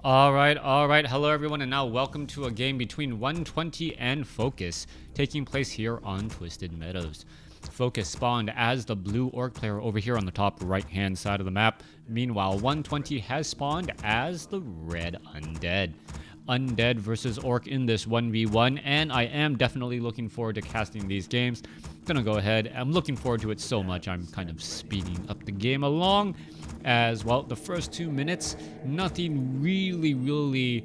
All right. Hello, everyone, and now welcome to a game between 120 and Focus, taking place here on Twisted Meadows. Focus spawned as the blue orc player over here on the top right-hand side of the map. Meanwhile, 120 has spawned as the red Undead. Undead versus Orc in this 1v1, and I am definitely looking forward to casting these games. Gonna go ahead. I'm looking forward to it so much I'm kind of speeding up the game along. As well, the first 2 minutes, nothing really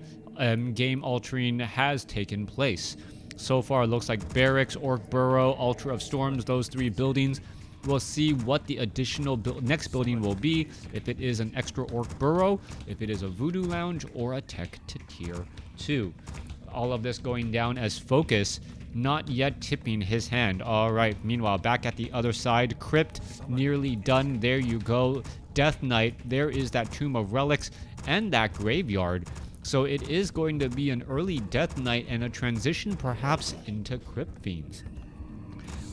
game altering has taken place. So far, it looks like Barracks, Orc Burrow, Altar of Storms, those three buildings. We'll see what the additional next building will be, if it is an extra Orc Burrow, if it is a Voodoo Lounge, or a Tech to Tier 2. All of this going down as Focus not yet tipping his hand. All right, meanwhile, back at the other side, Crypt nearly done. There you go. Death Knight, there is that Tomb of Relics and that Graveyard. So it is going to be an early Death Knight and a transition perhaps into Crypt Fiends.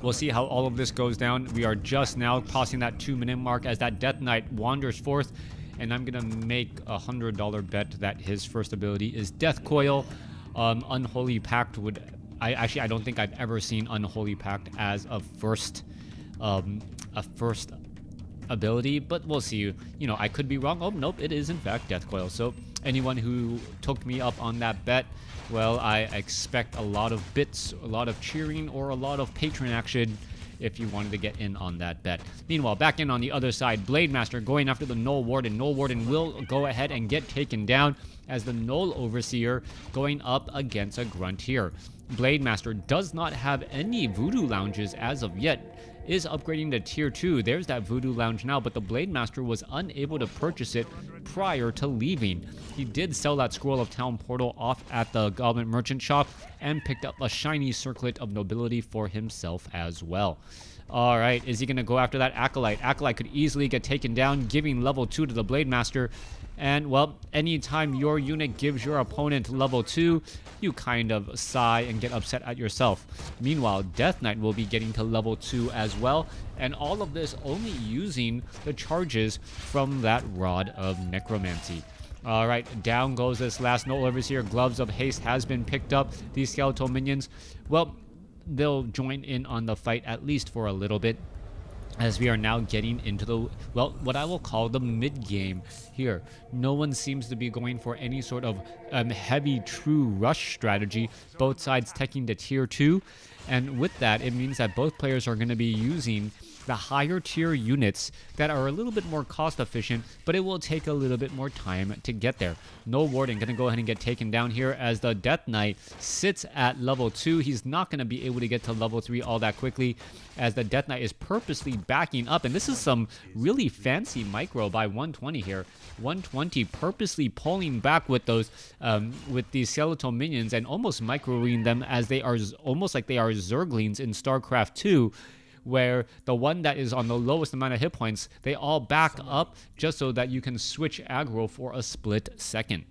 We'll see how all of this goes down. We are just now crossing that 2-minute mark as that Death Knight wanders forth, and I'm gonna make a $100 bet that his first ability is Death Coil. Unholy Pact would... I don't think I've ever seen Unholy Pact as a first ability, but we'll see. You know, I could be wrong. Oh, nope, it is in fact Death Coil. So anyone who took me up on that bet, well, I expect a lot of bits, a lot of cheering, or a lot of patron action if you wanted to get in on that bet. Meanwhile, back in on the other side, Blade Master going after the Null Warden. Null Warden will go ahead and get taken down as the Null Overseer going up against a Grunt here. Blade Master does not have any Voodoo Lounges as of yet, is upgrading to Tier 2. There's that Voodoo Lounge now, but the Blade Master was unable to purchase it prior to leaving. He did sell that Scroll of Town Portal off at the Goblin Merchant Shop and picked up a shiny Circlet of Nobility for himself as well. Alright, is he going to go after that Acolyte? Acolyte could easily get taken down, giving level 2 to the Blade Master. And, well, anytime your unit gives your opponent level 2, you kind of sigh and get upset at yourself. Meanwhile, Death Knight will be getting to level 2 as well, and all of this only using the charges from that Rod of Necromancy. Alright, down goes this last Null Overseer. Gloves of Haste has been picked up. These skeletal minions, well, they'll join in on the fight at least for a little bit, as we are now getting into the, well, what I will call the mid-game here. No one seems to be going for any sort of heavy true rush strategy. Both sides taking to Tier 2. And with that, it means that both players are going to be using the higher tier units that are a little bit more cost efficient, but it will take a little bit more time to get there. Null Warden going to go ahead and get taken down here as the Death Knight sits at level 2. He's not going to be able to get to level 3 all that quickly, as the Death Knight is purposely backing up. And this is some really fancy micro by 120 here. 120 purposely pulling back with those with these skeletal minions and almost microing them as they are almost like they are Zerglings in StarCraft 2, where the one that is on the lowest amount of hit points, they all back up just so that you can switch aggro for a split second.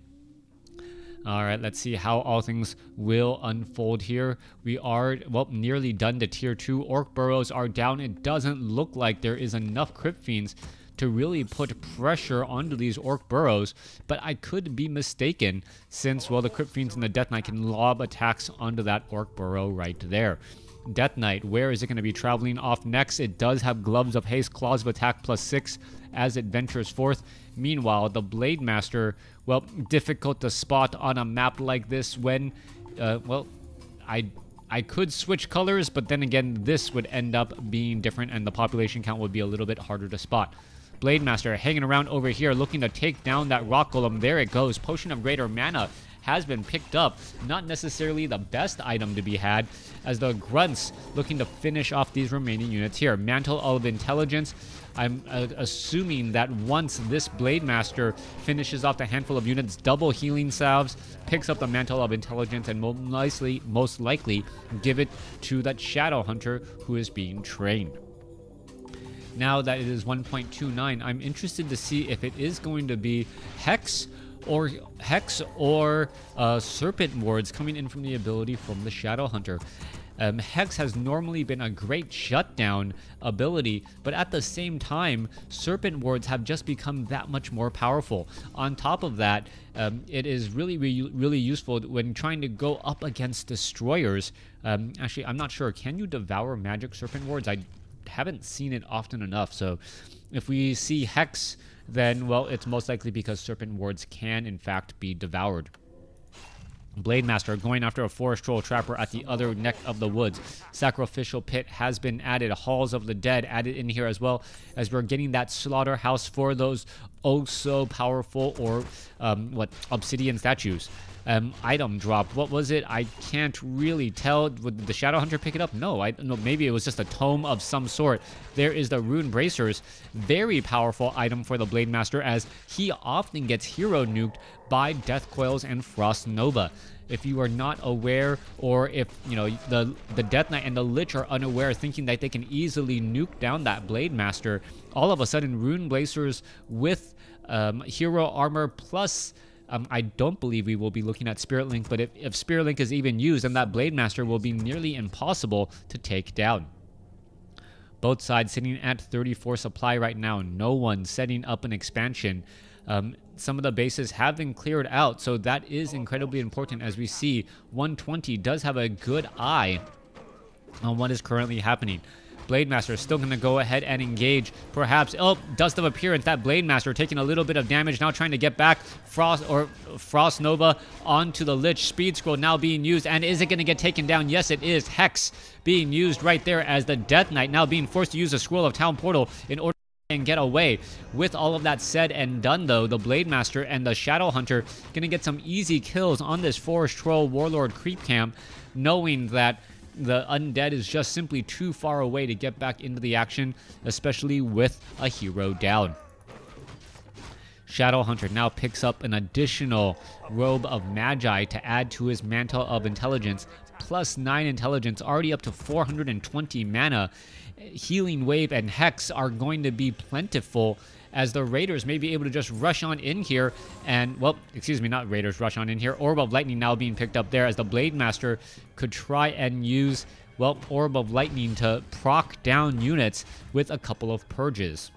Alright, let's see how all things will unfold here. We are, well, nearly done to Tier 2. Orc Burrows are down. It doesn't look like there is enough Crypt Fiends to really put pressure onto these Orc Burrows, but I could be mistaken since, well, the Crypt Fiends and the Death Knight can lob attacks onto that Orc Burrow right there. Death Knight, where is it going to be traveling off next? It does have Gloves of Haste, Claws of Attack +6 as it ventures forth. Meanwhile, the Blade Master, well, difficult to spot on a map like this when, well, I could switch colors, but then again, this would end up being different and the population count would be a little bit harder to spot. Blade Master hanging around over here looking to take down that Rock Golem. There it goes. Potion of Greater Mana has been picked up. Not necessarily the best item to be had, as the Grunts looking to finish off these remaining units here. Mantle of Intelligence. I'm assuming that once this Blade Master finishes off the handful of units, double healing salves, picks up the Mantle of Intelligence, and most likely give it to that Shadow Hunter who is being trained. Now that it is 1.29, I'm interested to see if it is going to be Hex or Serpent Wards coming in from the ability from the Shadow Hunter. Hex has normally been a great shutdown ability, but at the same time, Serpent Wards have just become that much more powerful. On top of that, it is really useful when trying to go up against destroyers. Actually, I'm not sure. Can you devour magic Serpent Wards? I haven't seen it often enough. So if we see Hex, then, well, it's most likely because Serpent Wards can, in fact, be devoured. Blade Master going after a Forest Troll Trapper at the other neck of the woods. Sacrificial Pit has been added. Halls of the Dead added in here as well, as we're getting that slaughterhouse for those oh so powerful or obsidian statues. Item drop. What was it? I can't really tell. Would the Shadow Hunter pick it up? No, no. Maybe it was just a tome of some sort. There is the Rune Bracers. Very powerful item for the Blade Master, as he often gets hero nuked by Death Coils and Frost Nova. If you are not aware, or if the Death Knight and the Lich are unaware, thinking that they can easily nuke down that Blade Master, all of a sudden Rune Bracers with hero armor plus I don't believe we will be looking at Spirit Link, but if Spirit Link is even used, then that Blade Master will be nearly impossible to take down. Both sides sitting at 34 supply right now. No one setting up an expansion. Some of the bases have been cleared out, so that is incredibly important, as we see 120 does have a good eye on what is currently happening. Blade Master is still going to go ahead and engage. Perhaps, oh, Dust of Appearance. That Blade Master taking a little bit of damage, now trying to get back. Frost Nova onto the Lich. Speed Scroll now being used, and is it going to get taken down? Yes, it is. Hex being used right there, as the Death Knight now being forced to use a Scroll of Town Portal in order and get away. With all of that said and done, though, the Blade Master and the Shadow Hunter going to get some easy kills on this Forest Troll Warlord creep camp, knowing that the Undead is just simply too far away to get back into the action, especially with a hero down. Shadow Hunter now picks up an additional Robe of Magi to add to his Mantle of Intelligence, plus 9 intelligence, already up to 420 mana. Healing Wave and Hex are going to be plentiful, as the Raiders may be able to just rush on in here and, well, excuse me, not Raiders rush on in here. Orb of Lightning now being picked up there, as the Blade Master could try and use, well, Orb of Lightning to proc down units with a couple of purges.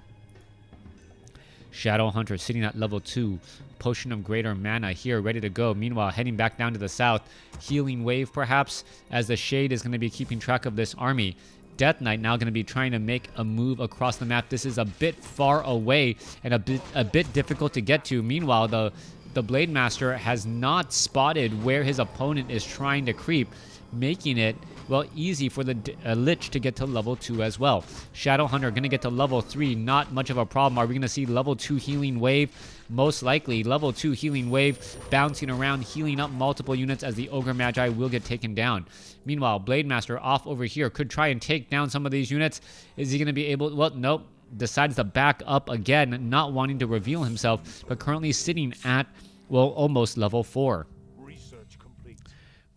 Shadow Hunter sitting at level 2. Potion of Greater Mana here, ready to go. Meanwhile, heading back down to the south. Healing Wave, perhaps, as the Shade is going to be keeping track of this army. Death Knight now going to be trying to make a move across the map. This is a bit far away and a bit difficult to get to. Meanwhile, the Blade Master has not spotted where his opponent is trying to creep, making it, well, easy for the Lich to get to level 2 as well. Shadow Hunter going to get to level 3. Not much of a problem. Are we going to see level 2 Healing Wave? Most likely. Level 2 Healing Wave bouncing around, healing up multiple units, as the Ogre Magi will get taken down. Meanwhile, Blade Master off over here could try and take down some of these units. Is he going to be able? Well, nope. Decides to back up again, not wanting to reveal himself, but currently sitting at, well, almost level 4.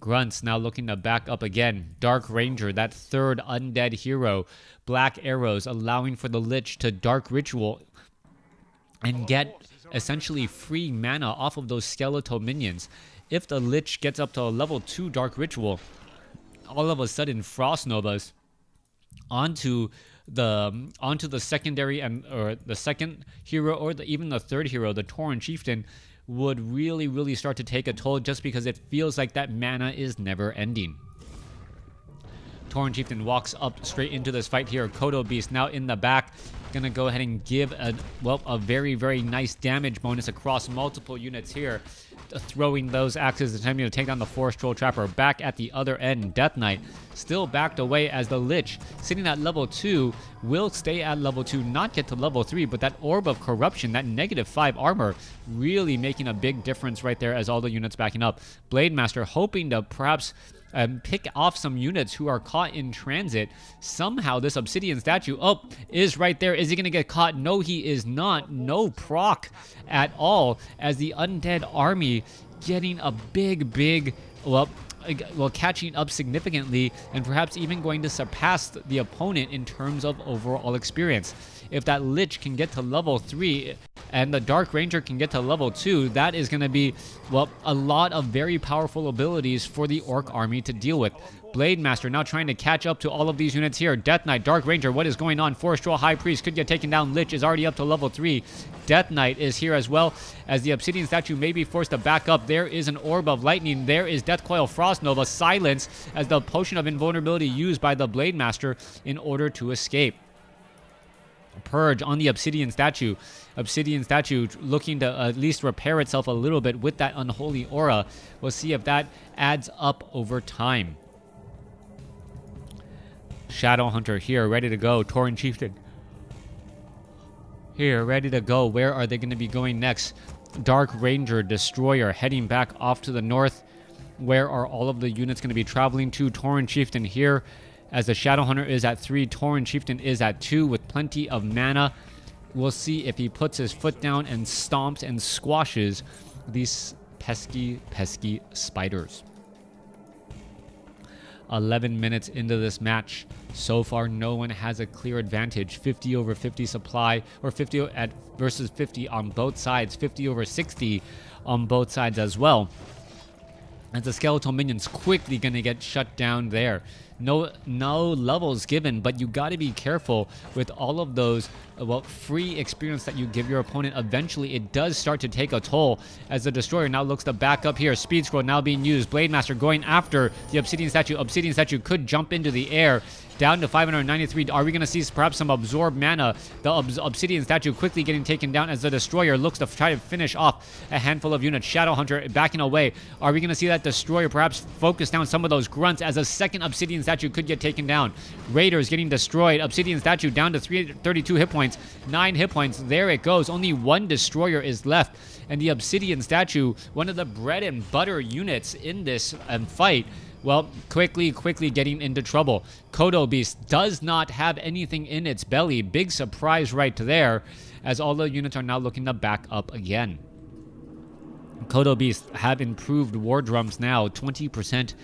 Grunts now looking to back up again. Dark Ranger, that third undead hero. Black Arrows allowing for the Lich to Dark Ritual and get essentially free mana off of those skeletal minions. If the Lich gets up to a level 2 Dark Ritual, all of a sudden Frost Novas onto the secondary or the second hero, or even the third hero, the Tauren Chieftain, would really start to take a toll, just because it feels like that mana is never ending. Tauren Chieftain walks up straight into this fight here. Kodo Beast now in the back, gonna go ahead and give a very nice damage bonus across multiple units here, throwing those axes, attempting to take down the Forest Troll Trapper. Back at the other end, Death Knight still backed away, as the Lich, sitting at level 2, will stay at level 2, not get to level 3, but that Orb of Corruption, that -5 armor, really making a big difference right there, as all the units backing up. Blade Master hoping to perhaps pick off some units who are caught in transit. Somehow this obsidian statue, is right there. Is he going to get caught? No, he is not. No proc at all, as the Undead army getting a big, well, catching up significantly, and perhaps even going to surpass the opponent in terms of overall experience. If that Lich can get to level 3, and the Dark Ranger can get to level 2, that is going to be, well, a lot of very powerful abilities for the Orc army to deal with. Blade Master now trying to catch up to all of these units here. Death Knight, Dark Ranger, what is going on? Forest Troll High Priest could get taken down. Lich is already up to level 3. Death Knight is here as well, as the Obsidian Statue may be forced to back up. There is an Orb of Lightning. There is Death Coil Frost Nova. Silence as the Potion of Invulnerability used by the Blade Master in order to escape. Purge on the Obsidian Statue. Obsidian Statue looking to at least repair itself a little bit with that Unholy Aura. We'll see if that adds up over time. Shadow Hunter here, ready to go. Tauren Chieftain here, ready to go. Where are they going to be going next? Dark Ranger, Destroyer heading back off to the north. Where are all of the units going to be traveling to? Tauren Chieftain here, as the Shadow Hunter is at 3. Tauren Chieftain is at 2 with plenty of mana. We'll see if he puts his foot down and stomps and squashes these pesky, pesky spiders. 11 minutes into this match. So far, no one has a clear advantage. 50 over 50 supply, or 50 versus 50 on both sides. 50 over 60 on both sides as well. As the skeletal minions quickly going to get shut down there. No levels given, but you got to be careful with all of those free experience that you give your opponent. Eventually, it does start to take a toll as the Destroyer now looks to back up here. Speed Scroll now being used. Blade Master going after the Obsidian Statue. Obsidian Statue could jump into the air. Down to 593. Are we going to see perhaps some absorbed mana? The Obsidian Statue quickly getting taken down as the Destroyer looks to try to finish off a handful of units. Shadow Hunter backing away. Are we going to see that Destroyer perhaps focus down some of those grunts as a second Obsidian Statue could get taken down? Raiders getting destroyed. Obsidian Statue down to 32 hit points. 9 hit points. There it goes. Only one Destroyer is left. And the Obsidian Statue, one of the bread and butter units in this fight, well, quickly getting into trouble. Kodo Beast does not have anything in its belly. Big surprise right there, as all the units are now looking to back up again. Kodo Beast have improved War Drums now, 20%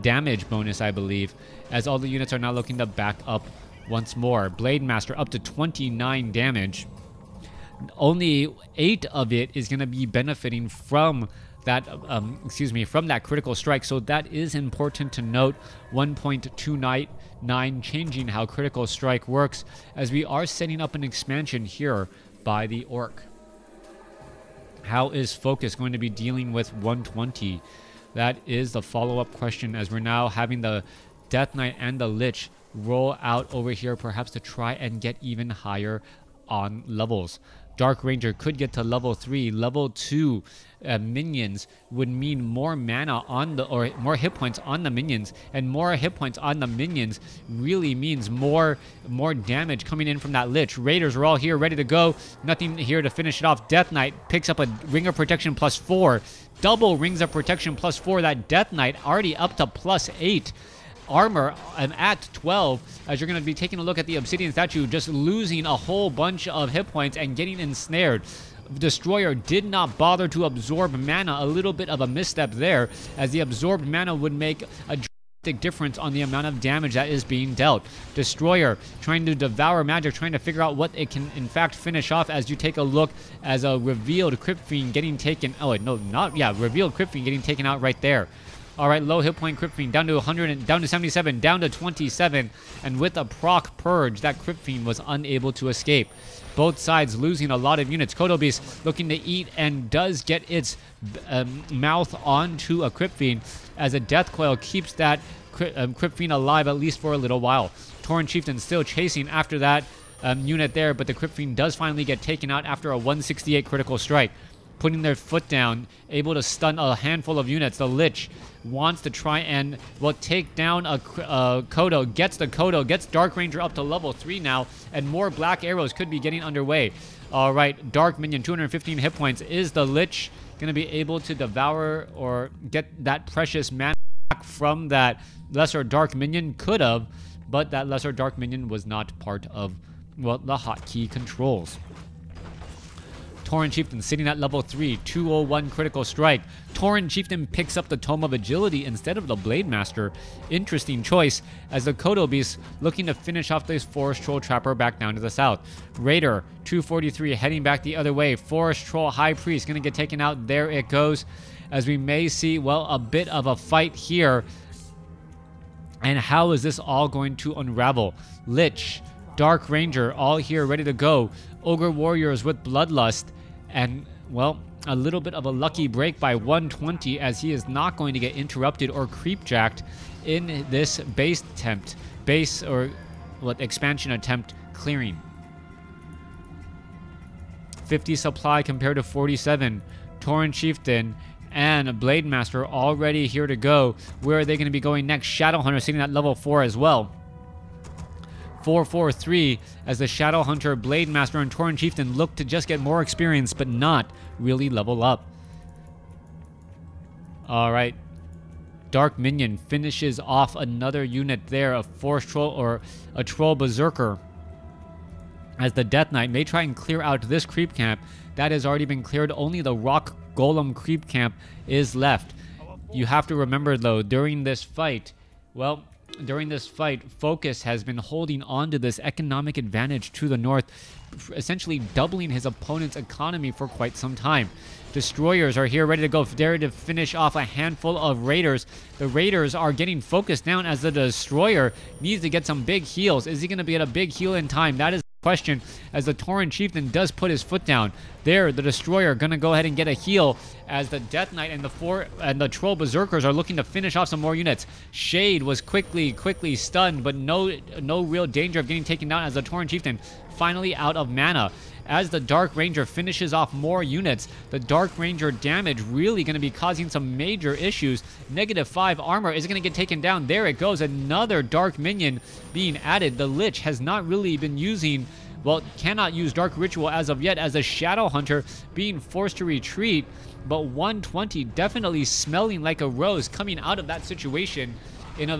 damage bonus, I believe, as all the units are now looking to back up once more. Blade Master up to 29 damage. Only 8 of it is going to be benefiting from that, from that critical strike. So that is important to note. 1.29 changing how critical strike works, as we are setting up an expansion here by the Orc. How is Focus going to be dealing with 120? That is the follow-up question, as we're now having the Death Knight and the Lich roll out over here, perhaps to try and get even higher on levels. Dark Ranger could get to level 3. Level 2 minions would mean more mana on the, or more hit points on the minions, and more hit points on the minions really means more damage coming in from that Lich. Raiders are all here ready to go. Nothing here to finish it off. Death Knight picks up a Ring of Protection +4. Double Rings of Protection +4. That Death Knight already up to +8. Armor at 12, as you're going to be taking a look at the Obsidian Statue just losing a whole bunch of hit points and getting ensnared. Destroyer did not bother to absorb mana. A little bit of a misstep there, as the absorbed mana would make a drastic difference on the amount of damage that is being dealt. Destroyer trying to devour magic, trying to figure out what it can in fact finish off, as you take a look as a revealed Crypt Fiend getting taken. Oh no, not revealed Crypt Fiend getting taken out right there. All right, low hit point Crypt Fiend down to 100, and down to 77, down to 27, and with a proc purge, that Crypt Fiend was unable to escape. Both sides losing a lot of units. Kodo Beast looking to eat, and does get its mouth onto a Crypt Fiend, as a Death Coil keeps that Crypt Fiend alive, at least for a little while. Tauren Chieftain still chasing after that unit there, but the Crypt Fiend does finally get taken out after a 168 critical strike. Putting their foot down, able to stun a handful of units. The Lich wants to try and, well, take down a Kodo. Gets the Kodo, gets Dark Ranger up to level 3 now, and more Black Arrows could be getting underway. All right, Dark Minion, 215 hit points. Is the Lich going to be able to devour or get that precious mana back from that Lesser Dark Minion? Could have, but that Lesser Dark Minion was not part of, well, the hotkey controls. Tauren Chieftain sitting at level 3, 201 critical strike. Tauren Chieftain picks up the Tome of Agility instead of the Blade Master. Interesting choice, as the Kodo Beast looking to finish off this Forest Troll Trapper back down to the south. Raider, 243, heading back the other way. Forest Troll High Priest going to get taken out. There it goes, as we may see, well, a bit of a fight here. And how is this all going to unravel? Lich, Dark Ranger, all here ready to go. Ogre Warriors with Bloodlust. And, well, a little bit of a lucky break by 120, as he is not going to get interrupted or creepjacked in this expansion attempt clearing. 50 supply compared to 47. Tauren Chieftain and Blade Master already here to go. Where are they going to be going next? Shadowhunter sitting at level 4 as well. 443 as the Shadowhunter, Blade Master, and Tauren Chieftain look to just get more experience, but not really level up. Alright. Dark Minion finishes off another unit there, a Forest Troll or a Troll Berserker. As the Death Knight may try and clear out this creep camp. That has already been cleared. Only the Rock Golem creep camp is left. You have to remember, though, during this fight, well, Focus has been holding on to this economic advantage to the north, essentially doubling his opponent's economy for quite some time. Destroyers are here ready to go, there to finish off a handful of Raiders. The Raiders are getting focused down as the Destroyer needs to get some big heals. Is he going to be at a big heal in time? That is question, as the Tauren Chieftain does put his foot down. There, the Destroyer gonna go ahead and get a heal, as the Death Knight and the Troll Berserkers are looking to finish off some more units. Shade was quickly stunned, but no real danger of getting taken down, as the Tauren Chieftain finally out of mana. As the Dark Ranger finishes off more units, the Dark Ranger damage really going to be causing some major issues. -5 armor is going to get taken down. There it goes, another Dark Minion being added. The Lich has not really been using, well, cannot use Dark Ritual as of yet, as the Shadowhunter being forced to retreat. But 120 definitely smelling like a rose, coming out of that situation in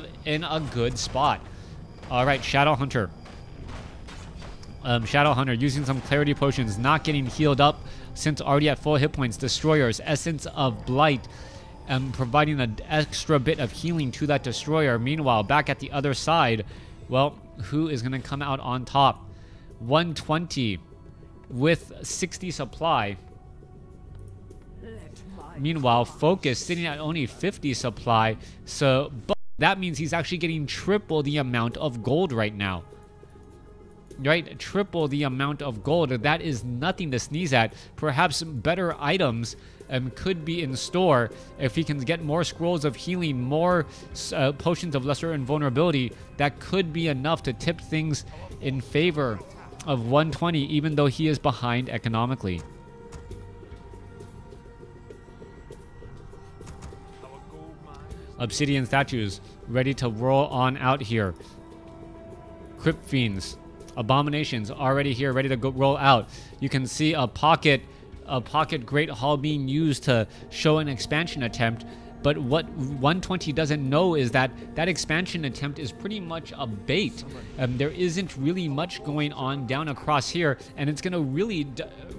a good spot. All right, Shadowhunter. Shadowhunter using some clarity potions, not getting healed up since already at full hit points. Destroyers, Essence of Blight, providing an extra bit of healing to that Destroyer. Meanwhile, back at the other side, well, who is going to come out on top? 120 with 60 supply. Meanwhile, Focus sitting at only 50 supply. So, but that means he's actually getting triple the amount of gold right now. Right, triple the amount of gold. That is nothing to sneeze at. Perhaps better items could be in store if he can get more scrolls of healing, more potions of lesser invulnerability. That could be enough to tip things in favor of 120, even though he is behind economically. Obsidian statues ready to roll on out here. Crypt Fiends, Abominations already here, ready to go roll out. You can see a pocket Great Hall being used to show an expansion attempt. But what 120 doesn't know is that that expansion attempt is pretty much a bait. There isn't really much going on down across here, and it's going to really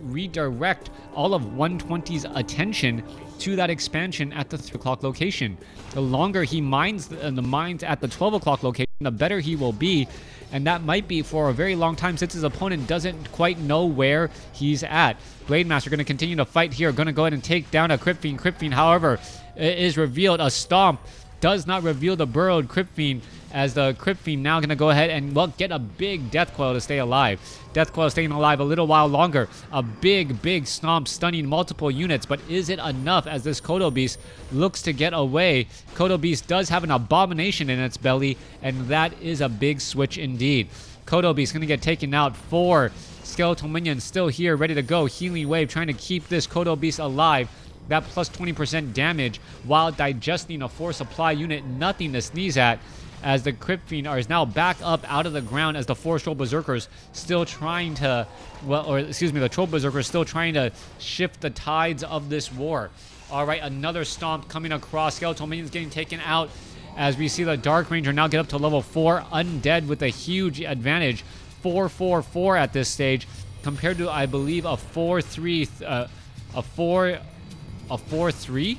redirect all of 120's attention to that expansion at the 3 o'clock location. The longer he mines the mines at the 12 o'clock location, the better he will be. And that might be for a very long time, since his opponent doesn't quite know where he's at. Blade Master going to continue to fight here, going to go ahead and take down a Crypt Fiend. Crypt Fiend, however, is revealed. A Stomp does not reveal the burrowed Crypt Fiend, as the Crypt Fiend now going to go ahead and, well, get a big Death Coil to stay alive. Death Coil staying alive a little while longer. A big Stomp stunning multiple units, but is it enough as this Kodo Beast looks to get away? Kodo Beast does have an Abomination in its belly, and that is a big switch indeed. Kodo Beast going to get taken out. 4 Skeletal Minions still here, ready to go. Healing Wave trying to keep this Kodo Beast alive. That plus 20% damage while digesting a 4 supply unit, nothing to sneeze at, as the Crypt Fiend is now back up out of the ground, as the 4 Troll Berserkers still trying to, the Troll Berserkers still trying to shift the tides of this war. All right, another Stomp coming across. Skeletal Minions getting taken out, as we see the Dark Ranger now get up to level 4. Undead with a huge advantage. 4-4-4 at this stage. compared to, I believe, a 4-3, a 4-3.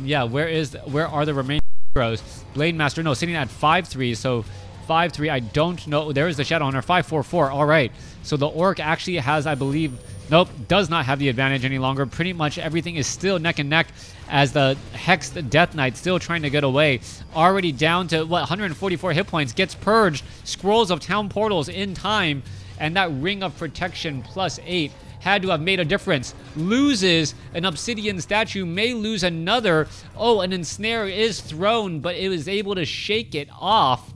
Yeah, where are the remaining heroes? Blade Master, no, sitting at 5-3, so 5-3, I don't know. There is the Shadow Hunter, 5-4-4. All right, so the Orc actually has, I believe, nope, does not have the advantage any longer. Pretty much everything is still neck and neck as the Hexed Death Knight still trying to get away. Already down to, what, 144 hit points. Gets purged. Scrolls of Town Portals in time. And that Ring of Protection +8 had to have made a difference. Loses an Obsidian statue, may lose another. Oh, an Ensnare is thrown, but it was able to shake it off.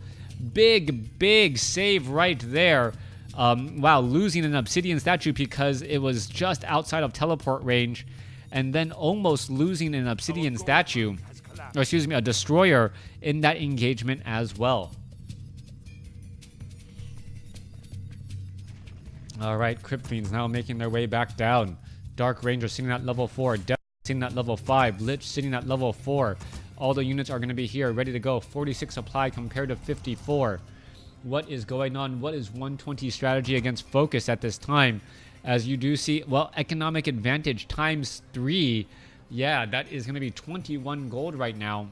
Big save right there. Wow, losing an Obsidian statue because it was just outside of teleport range, and then almost losing an Obsidian statue, or excuse me, a destroyer in that engagement as well. All right, Crypt Fiends now making their way back down. Dark Ranger sitting at level 4, Death sitting at level 5, Lich sitting at level 4. All the units are going to be here, ready to go. 46 applied compared to 54. What is going on? What is 120 strategy against Focus at this time? As you do see, well, economic advantage ×3. Yeah, that is going to be 21 gold right now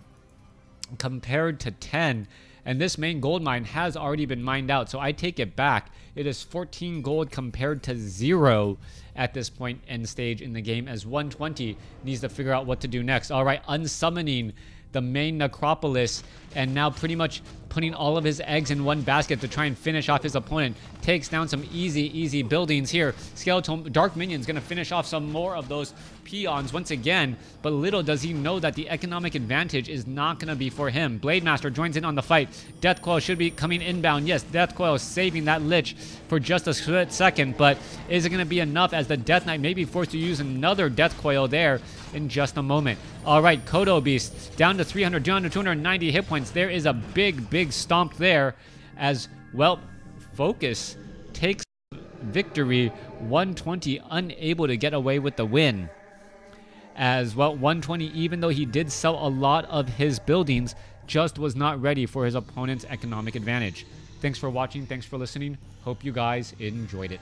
compared to 10. And this main gold mine has already been mined out, so I take it back. It is 14 gold compared to 0 at this point end stage in the game, as 120 needs to figure out what to do next. All right, unsummoning the main Necropolis, and now pretty much putting all of his eggs in one basket to try and finish off his opponent. Takes down some easy buildings here. Skeletal Dark Minion's going to finish off some more of those peons once again, but little does he know that the economic advantage is not going to be for him. Blade Master joins in on the fight. Death Coil should be coming inbound. Yes, Death Coil is saving that Lich for just a split second, but is it going to be enough as the Death Knight may be forced to use another Death Coil there in just a moment. All right, Kodo Beast down to 300, down to 290 hit points. There is a big stomp there as, well, Focus takes victory. 120 unable to get away with the win. As, well, 120, even though he did sell a lot of his buildings, just was not ready for his opponent's economic advantage. Thanks for watching. Thanks for listening. Hope you guys enjoyed it.